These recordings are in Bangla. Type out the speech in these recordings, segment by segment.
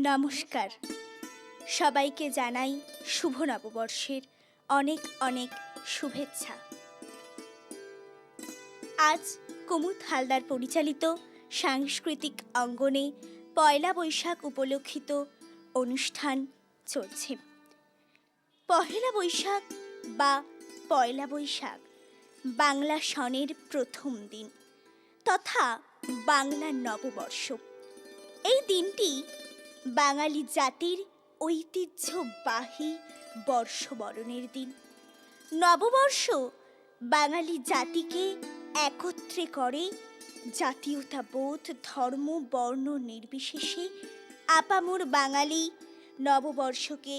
নমস্কার, সবাইকে জানাই শুভ নববর্ষের অনেক অনেক শুভেচ্ছা। আজ কুমুদ হালদার পরিচালিত সাংস্কৃতিক অঙ্গনে পয়লা বৈশাখ উপলক্ষিত অনুষ্ঠান চলছে। পহেলা বৈশাখ বা পয়লা বৈশাখ বাংলা সনের প্রথম দিন তথা বাংলা নববর্ষ। এই দিনটি বাঙালি জাতির ঐতিহ্যবাহী বর্ষবরণের দিন। নববর্ষ বাঙালি জাতিকে একত্রে করে, জাতীয়তাবোধ, ধর্ম, বর্ণ নির্বিশেষে আপামর বাঙালি নববর্ষকে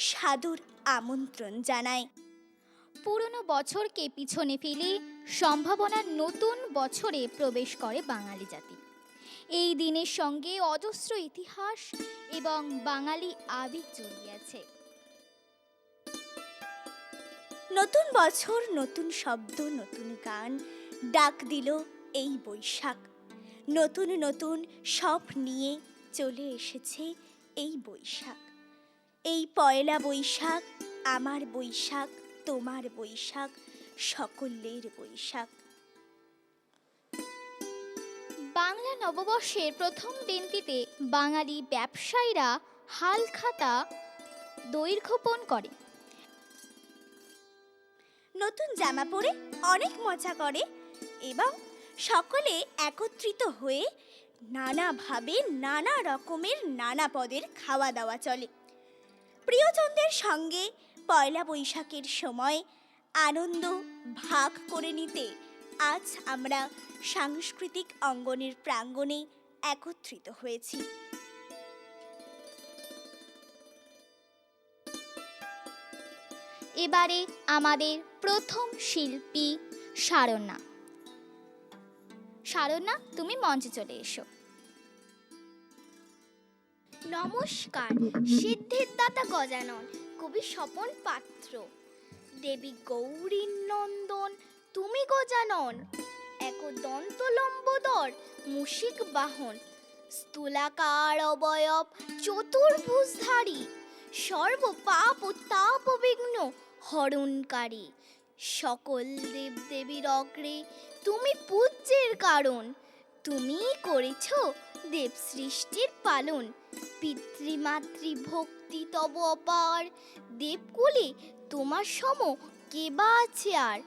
সাদর আমন্ত্রণ জানায়। পুরনো বছরকে পিছনে ফেলে সম্ভাবনার নতুন বছরে প্রবেশ করে বাঙালি জাতি। এই দিনের সঙ্গে অজস্র ইতিহাস এবং বাঙালি আবেগ জড়িয়ে আছে। নতুন বছর, নতুন শব্দ, নতুন গান ডাক দিল এই বৈশাখ। নতুন নতুন সব নিয়ে চলে এসেছে এই বৈশাখ। এই পয়লা বৈশাখ আমার বৈশাখ, তোমার বৈশাখ, সকলের বৈশাখ। বাংলা নববর্ষের প্রথম দিনটিতে বাঙালি ব্যবসায়ীরা হালখাতা দৈর্ঘ্যপণ করে, নতুন জামা পরে অনেক মজা করে এবং সকলে একত্রিত হয়ে নানাভাবে নানা রকমের নানা পদের খাওয়া দাওয়া চলে। প্রিয়জনদের সঙ্গে পয়লা বৈশাখের সময় আনন্দ ভাগ করে নিতে আজ আমরা সাংস্কৃতিক অঙ্গনের প্রাঙ্গণে একত্রিত হয়েছি। এবারে আমাদের প্রথম শিল্পী শারণ্যা। শারণ্যা, তুমি মঞ্চে চলে এসো। নমস্কার। সিদ্ধির দাতা গজানন, কবি স্বপন পাত্র। দেবী গৌরীর নন্দন তুমি গজানন, এক দন্ত লম্বোদর মুশিক বাহন, স্থূলাকার অবয়ব চতুর্ভুজধারী, সর্ব পাপ ও তাপ বিঘ্ন হরণকারী। সকল দেব দেবীর অগ্রে তুমি পূজ্যের কারণ, তুমি করেছ দেব সৃষ্টির পালন। পিতৃমাতৃ ভক্তি তব অপার, দেবকুলে তোমার সম কে বা আছে আর।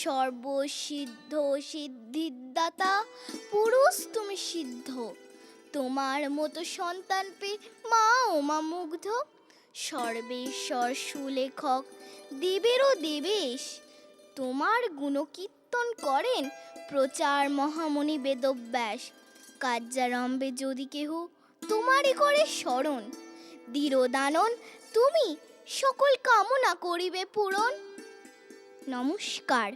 সর্বসিদ্ধ সিদ্ধিদাতা পুরুষ তুমি সিদ্ধ, তোমার মতো সন্তান পেয়ে মা ও মা মুগ্ধ। সর্বেশ্বর সুলেখক দেবেরও দেবেশ, তোমার গুণকীর্তন করেন প্রচার মহামণি বেদব্যাস। কার্যারম্ভে যদি কেহ তোমারই করে স্মরণ, দৃঢ়দানন তুমি সকল কামনা করিবে পূরণ। নমস্কার।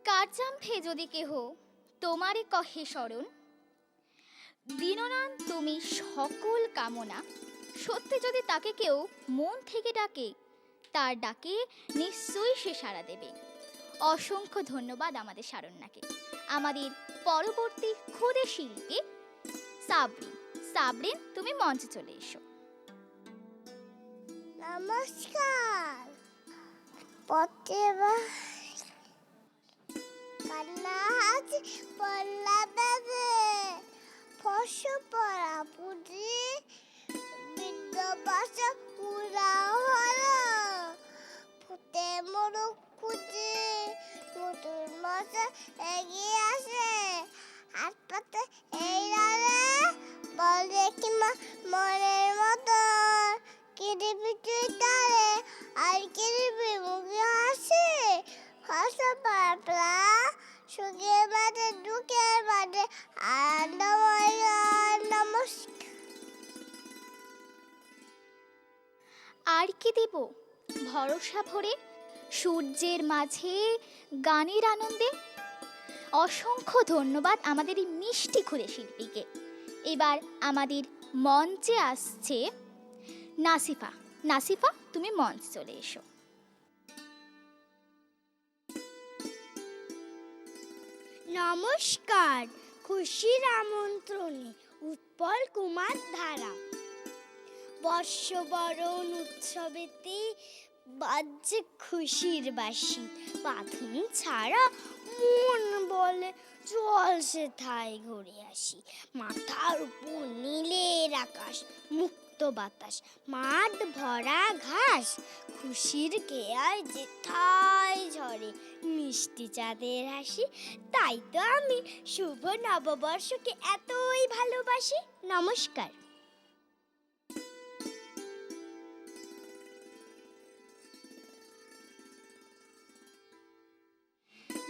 কার্যারম্ভে যদি কেহ তোমারই কহে স্মরণ, দীননাথ তুমি সকল কামনা। সত্যি যদি তাকে কেউ মন থেকে ডাকে, তার ডাকে নিশ্চয়ই সে সাড়া দেবে। অসংখ্য ধন্যবাদ আমাদের শারণ্যাকে। আমাদের পরবর্তী ক্ষুদে শিল্পী সাবরিন। সাবরিন, তুমি মঞ্চে চলে এসো। নমস্কার। কান্না হাসি পল্লা দেবে, ফসল পড়া পুজি বিদ্যবাসা পুরা হলো, ফুটে মোরগ খুঁজি নতুন মশা এগিয়ে আসে। হাত পাতে এই রালে বলে কি মনের মতো, কিরিবি তুই তারে আর কিরিবি মুখে হাসে। ফসল পাপড়া সুখে বাদে দুঃখের বাদে আনন্দময়। নমস্কার। আর কি দেব ভরসা ভরে সূর্যের মাঝে গানের আনন্দে। অসংখ্য ধন্যবাদ আমাদের এই মিষ্টি ক্ষুদে শিল্পীকে। এবার আমাদের মঞ্চে আসছে নাসিফা। নাসিফা, তুমি মঞ্চে চলে এসো। নমস্কার। খুশির আমন্ত্রণে উৎপল কুমার ধারা। বর্ষবরণ উৎসবেতে বাজছে খুশির বাঁশি, বাঁধন ছাড়া মন বলে চল সেথায় ঘুরে আসি। মাথার উপর নীলের আকাশ, মুক্ত বাতাস, মাঠ ভরা ঘাস, খুশির কেয়ায় যেথায় ঝরে মিষ্টি চাঁদের হাসি। তাই তো আমি শুভ নববর্ষকে এতই ভালোবাসি। নমস্কার।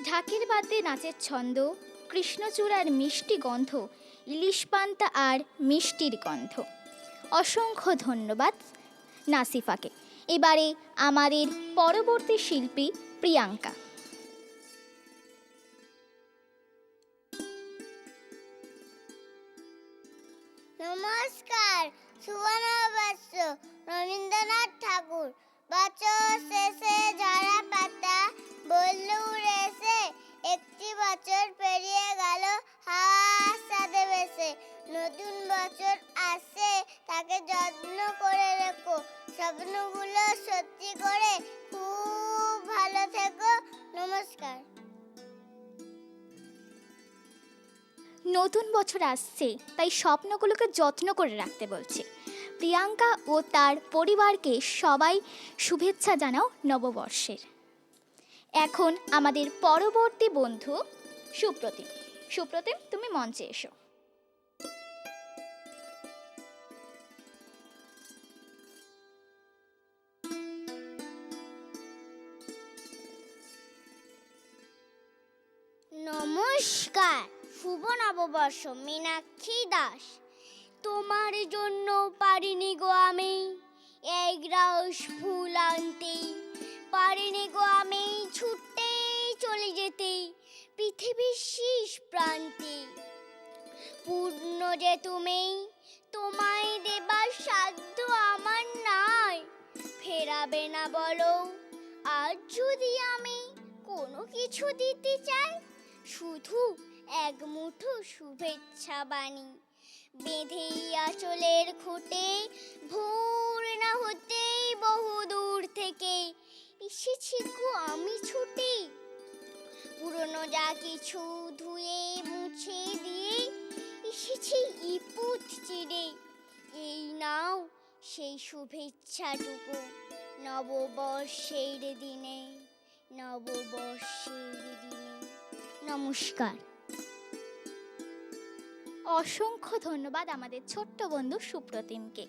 ঢাকের বাদ্যে নাচের ছন্দ, কৃষ্ণচূড়ার মিষ্টি গন্ধ, ইলিশ পান্তা আর মিষ্টির গন্ধ। অসংখ্য ধন্যবাদ নাসিফাকে। এবারে আমাদের পরবর্তী শিল্পী প্রিয়াঙ্কা। নমস্কার। শুভ নববর্ষ। রবীন্দ্রনাথ ঠাকুর। বছর শেষে ঝরা পাতা বলল উড়েছে, একটি বছর পেরিয়ে গেল হাওয়ার সাথে ভেসে। নতুন বছর আসছে, তাকে যত্ন করে রেখো, স্বপ্নগুলো সত্যি করে খুব ভালো থেকো। নমস্কার। নতুন বছর আসছে, তাই স্বপ্নগুলোকে যত্ন করে রাখতে বলছে। প্রিয়াঙ্কা ও তার পরিবারকে সবাই শুভেচ্ছা জানাও নববর্ষের। এখন আমাদের পরবর্তী বন্ধু সুপ্রতিম। সুপ্রতিম, তুমি মঞ্চে এসো। নমস্কার। শুভ নববর্ষ। মীনাক্ষী দাস। তোমার জন্য পারিনি গো আমি এক রাস ফুল আনতে, পারিনি গো আমি ছুটে চলে যেতে পৃথিবীর শেষ প্রান্তে। পূর্ণ যে তুমি, তোমায় দেবার সাধ্য আমার নাই। ফেরাবে না বলো আজ যদি আমি কোনো কিছু দিতে চাই, শুধু এক মুঠো শুভেচ্ছা বাণী বেঁধে আঁচলের খুঁটে। ভোর না হতেই বহু দূর থেকে এসেছি গো আমি ছুটে। পুরনো যা কিছু ধুয়ে মুছে দিয়ে এসেছি ইপুত চিরে। এই নাও সেই শুভেচ্ছাটুকু নববর্ষের দিনে, নববর্ষের দিনে। নমস্কার। অসংখ্য ধন্যবাদ আমাদের ছোট্ট বন্ধু সুপ্রতিমকে।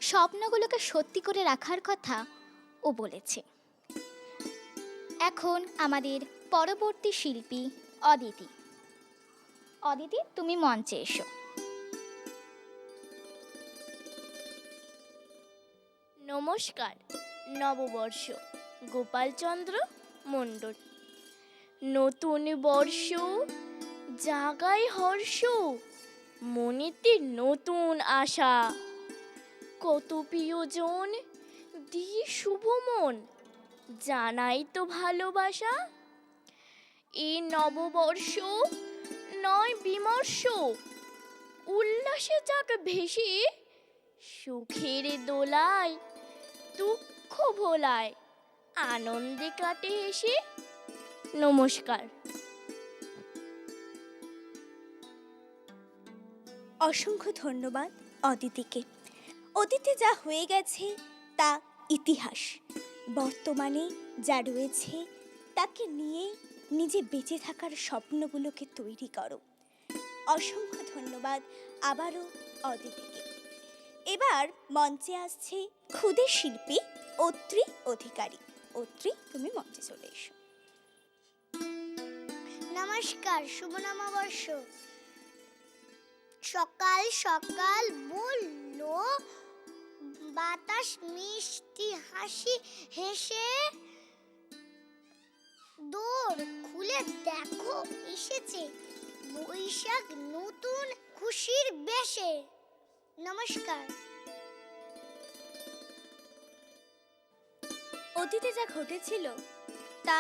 স্বপ্নগুলোকে সত্যি করে রাখার কথা ও বলেছে। এখন আমাদের পরবর্তী শিল্পী অদিতি। অদিতি, তুমি মঞ্চে এসো। নমস্কার। নববর্ষ। গোপালচন্দ্র মণ্ডল। নতুন বর্ষ জাগায় হর্ষ, মনেতে নতুন আশা। কত প্রিয়জন দিয়ে শুভ মন, জানাই তো ভালোবাসা। এই নববর্ষ নয় বিমর্ষ, উল্লাসে যাক ভেসে, সুখের দোলায় দুঃখ ভোলায়, আনন্দে কাটে হেসে। নমস্কার। অসংখ্য ধন্যবাদ অদিতিকে। অতীতে যা হয়ে গেছে তা ইতিহাস, বর্তমানে যা রয়েছে তাকে নিয়ে নিজে বেঁচে থাকার স্বপ্নগুলোকে তৈরি করো। অসংখ্য ধন্যবাদ আবারও অদিতিকে। এবার মঞ্চে আসছে ক্ষুদে শিল্পী অত্রি অধিকারী। অত্রি, তুমি মঞ্চে চলে এসো। নমস্কার। শুভ নববর্ষ। সকাল সকাল বললো বাতাস মিষ্টি হাসি হেসে, দোর খুলে দেখো এসেছে বৈশাখ নতুন খুশির বেশে। নমস্কার। অতীতে যা ঘটেছিল তা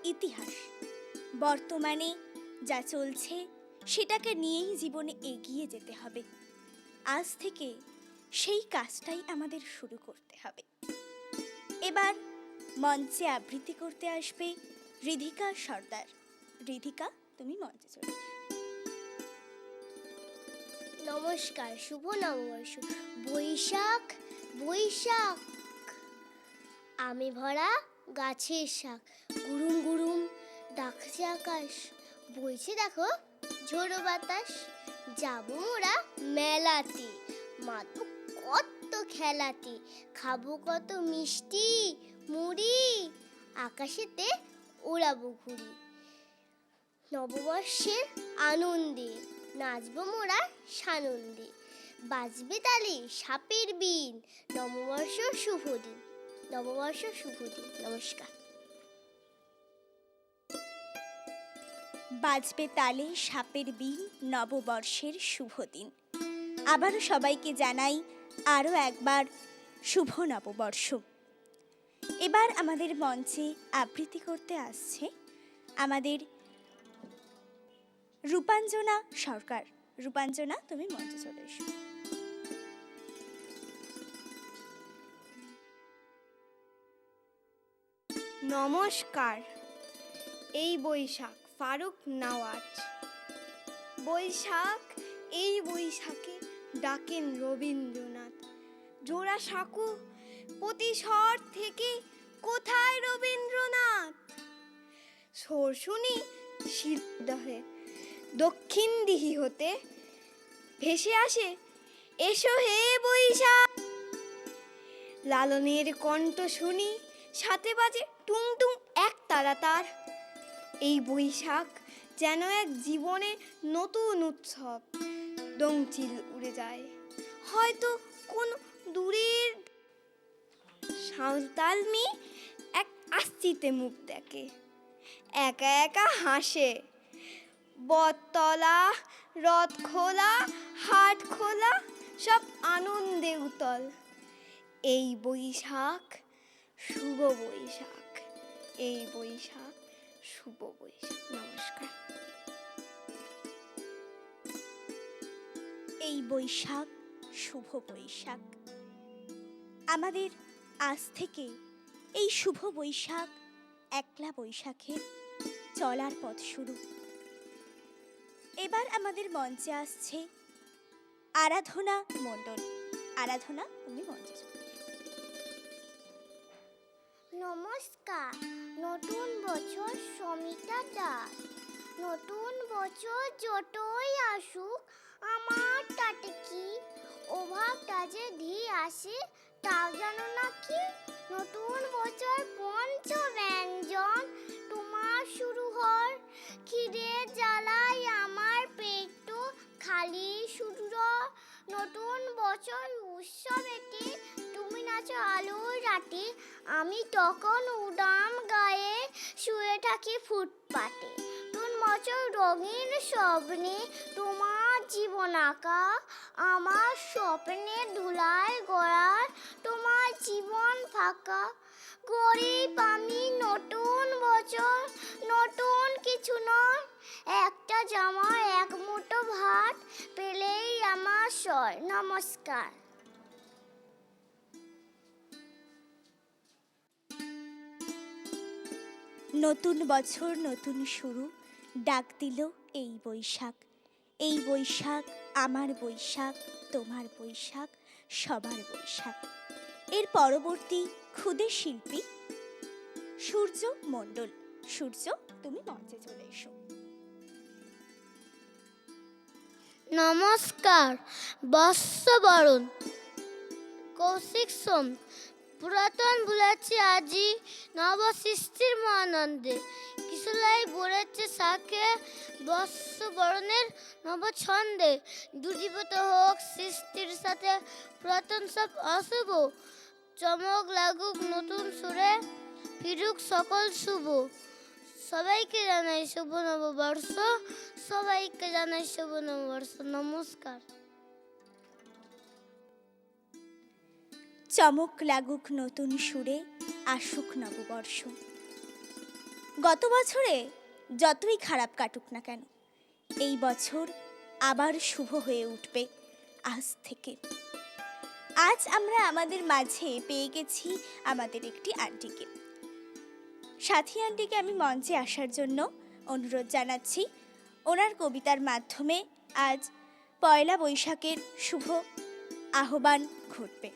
ইতিহাস, বর্তমানে যা চলছে সেটাকে নিয়েই জীবনে এগিয়ে যেতে হবে। আজ থেকে সেই কাজটাই আমাদের শুরু করতে হবে। এবার মঞ্চে আবৃত্তি করতে আসবে রিধিকা সর্দার। রিধিকা, তুমি মঞ্চে চলে এসো। নমস্কার, শুভ নববর্ষ। বৈশাখ বৈশাখ, আমি ভরা গাছের শাক, গুরুম গুরুম ডাকছে আকাশ, বইছে দেখো ঝোড়ো বাতাস। যাবো মোরা মেলাতে, মাতবো কত খেলাতে, খাবো কত মিষ্টি মুড়ি, আকাশেতে উড়াবো ঘুড়ি। নববর্ষের আনন্দে নাচবো মোরা সানন্দে, বাজবে তালে সাপের বিন, নববর্ষ শুভ দিন, নববর্ষ শুভ দিন। নমস্কার। বাজবে তালে সাপের বিন, নববর্ষের শুভ দিন। আবারও সবাইকে জানাই আরও একবার শুভ নববর্ষ। এবার আমাদের মঞ্চে আবৃত্তি করতে আসছে আমাদের রূপাঞ্জনা সরকার। রূপাঞ্জনা, তুমি মঞ্চে চলে এসো। নমস্কার। এই বৈশাখ, ফারুক নওয়াজ। বৈশাখ, এই বৈশাখে ডাকেন রবীন্দ্রনাথ। জোড়া সাঁকো প্রতিশর থেকে কোথায় রবীন্দ্রনাথ? সোর শুনি শীতদহে দক্ষিণ দিহি হতে ভেসে আসে এসো হে বৈশাখ। লালনের কণ্ঠ শুনি সাথে বাজে টুং টুং এক তারা তার। এই বৈশাখ যেন এক জীবনে নতুন উৎসব, দংচিল উড়ে যায় হয়তো কোন দূরের সাঁওতাল মেয়ে এক আস্তিতে মুখ দেখে, একা একা হাসে। বটতলা, রথ খোলা, হাট খোলা, সব আনন্দে উতল। এই বৈশাখ শুভ বৈশাখ, এই বৈশাখ শুভ বৈশাখ। নমস্কার। এই বৈশাখ শুভ বৈশাখ। আমাদের আজ থেকে এই শুভ বৈশাখ একলা বৈশাখের চলার পথ শুরু। এবার আমাদের মঞ্চে আসছে আরাধনা মণ্ডল। আরাধনা, তুমি মঞ্চে চলে এসো। নমস্কার। নতুন বছর সমিতা দাস। নতুন বছর যতই আসুক আমার তাতে কি, অভাবটা যে ধেয়ে আসে তাও জানো নাকি? নতুন বছর পঞ্চ ব্যঞ্জন তোমার শুরু হয়, খিদে জ্বালায় আমার পেট খালি শুরু। নতুন বছর উৎসবেতে তুমি নাচো আলোর রাতে, আমি তখন উদাম গায়ে শুয়ে থাকি ফুটপাতে। নতুন বছর রঙিন স্বপ্নে তোমার জীবন আঁকা, আমার স্বপ্নে ধুলায় গড়ার তোমার জীবন ফাঁকা। গরিব আমি, নতুন বছর নতুন কিছু নয়, একটা জামা এক মুঠো ভাত পেলেই আমার সয়। নমস্কার। নতুন বছর নতুন শুরু, ডাক দিল এই বৈশাখ। এই বৈশাখ আমার বৈশাখ, তোমার বৈশাখ, সবার বৈশাখ। এর পরবর্তী ক্ষুদে শিল্পী সূর্য মণ্ডল। সূর্য, তুমি মঞ্চে চলে এসো। নমস্কার। বর্ষবরণ কৌশিক সোম। পুরাতন ভুলেছে আজি নব সৃষ্টির মহানন্দে, কিশোলাই বলেছে শাকে বর্ষবরণের নব ছন্দে। দুজীবিত হোক সৃষ্টির সাথে পুরাতন সব অশুভ, চমক লাগুক নতুন সুরে, ফিরুক সকল শুভ। সবাইকে জানাই শুভ নববর্ষ, সবাইকে জানাই শুভ নববর্ষ। নমস্কার। চমক লাগুক নতুন সুরে, আসুক নববর্ষ। গত বছরে যতই খারাপ কাটুক না কেন, এই বছর আবার শুভ হয়ে উঠবে আজ থেকে। আজ আমরা আমাদের মাঝে পেয়ে গেছি আমাদের একটি আন্টিকে। সাথী আন্টিকে আমি মঞ্চে আসার জন্য অনুরোধ জানাচ্ছি। ওনার কবিতার মাধ্যমে আজ পয়লা বৈশাখের শুভ আহ্বান ঘটবে।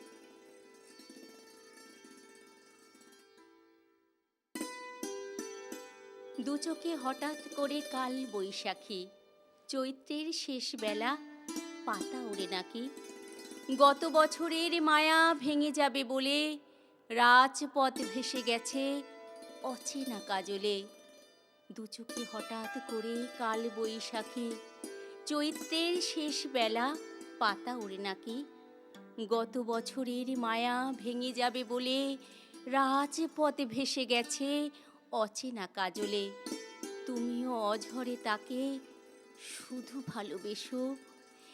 দু চোখে হঠাৎ করে কাল বৈশাখী, চৈত্রের শেষ বেলা, পাতা ওড়ে নাকি। গত বছরের মায়া ভেঙে যাবে বলে রাজপথ ভেসে গেছে অচেনা কাজলে। দু চোখে হঠাৎ করে কাল বৈশাখী, চৈত্রের শেষ বেলা, পাতা ওড়ে নাকি। গত বছরের মায়া ভেঙে যাবে বলে রাজপথ ভেসে গেছে অচেনা কাজলে। তুমিও অঝরে তাকে শুধু ভালোবেসো।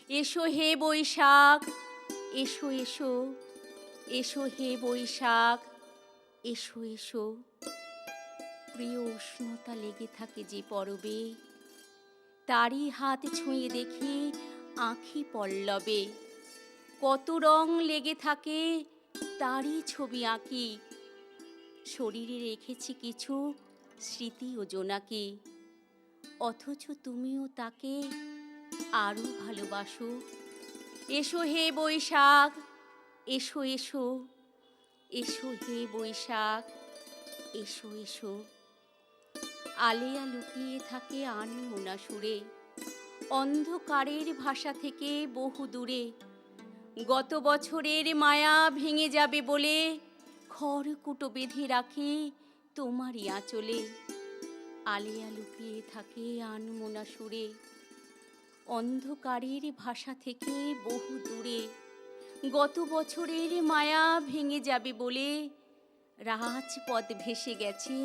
এসো হে বৈশাখ, এসো এসো, এসো হে বৈশাখ, এসো এসো। প্রিয় উষ্ণতা লেগে থাকে যে পরবে, তারই হাত ছুঁয়ে দেখি আঁখি পল্লবে। কত রং লেগে থাকে তারই ছবি আঁকি, শরীরে রেখেছি কিছু স্মৃতি ও জোনাকি। অথচ তুমিও তাকে আরো ভালোবাসো। এসো হে বৈশাখ, এসো এসো, এসো হে বৈশাখ, এসো এসো। আলেয়া লুকিয়ে থাকে আনমোনা সুরে, অন্ধকারের ভাষা থেকে বহু দূরে। গত বছরের মায়া ভেঙে যাবে বলে খড়কুটো বেঁধে রাখি তোমারই আঁচলে। আলেয়া লুকিয়ে থাকে আনমোনা সুরে, অন্ধকারের ভাষা থেকে বহু দূরে। গত বছরের মায়া ভেঙে যাবে বলে রাজপথ ভেসে গেছে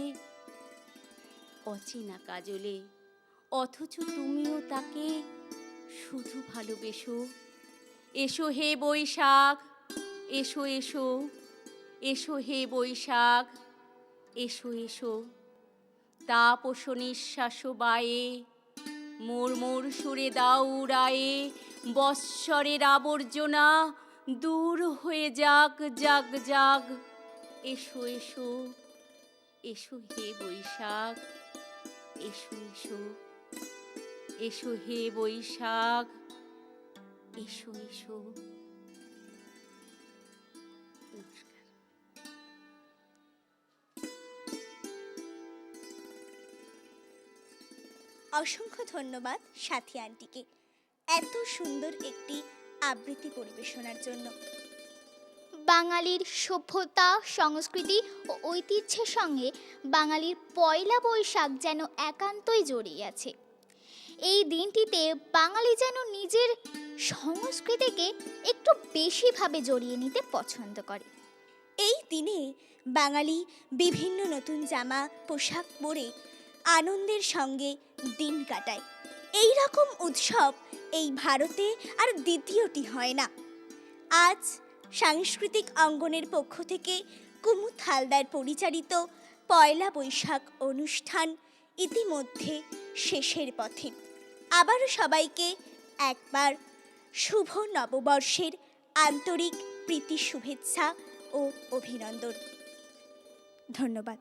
অচেনা কাজলে। অথচ তুমিও তাকে শুধু ভালোবেসো। এসো হে বৈশাখ, এসো এসো, এসো হে বৈশাখ, এসো এসো। তাপস নিঃশ্বাস বায়ে, মোর মোর সুরে দাও উড়ায়ে। বৎসরের আবর্জনা দূর হয়ে যাক যাক যাক। এসো এসো, এসো হে বৈশাখ, এসো এসো, এসো হে বৈশাখ, এসো এসো। নমস্কার। অসংখ্য ধন্যবাদ সাথী আন্টিকে এত সুন্দর একটি আবৃত্তি পরিবেশনার জন্য। বাঙালির সভ্যতা, সংস্কৃতি ও ঐতিহ্যের সঙ্গে বাঙালির পয়লা বৈশাখ যেন একান্তই জড়িয়ে আছে। এই দিনটিতে বাঙালি যেন নিজের সংস্কৃতিকে একটু বেশিভাবে জড়িয়ে নিতে পছন্দ করে। এই দিনে বাঙালি বিভিন্ন নতুন জামা পোশাক পরে আনন্দের সঙ্গে দিন কাটায়। এই রকম উৎসব এই ভারতে আর দ্বিতীয়টি হয় না। আজ সাংস্কৃতিক অঙ্গনের পক্ষ থেকে কুমুদ হালদার পরিচালিত পয়লা বৈশাখ অনুষ্ঠান ইতিমধ্যে শেষের পথে। আবারও সবাইকে একবার শুভ নববর্ষের আন্তরিক প্রীতি শুভেচ্ছা ও অভিনন্দন। ধন্যবাদ।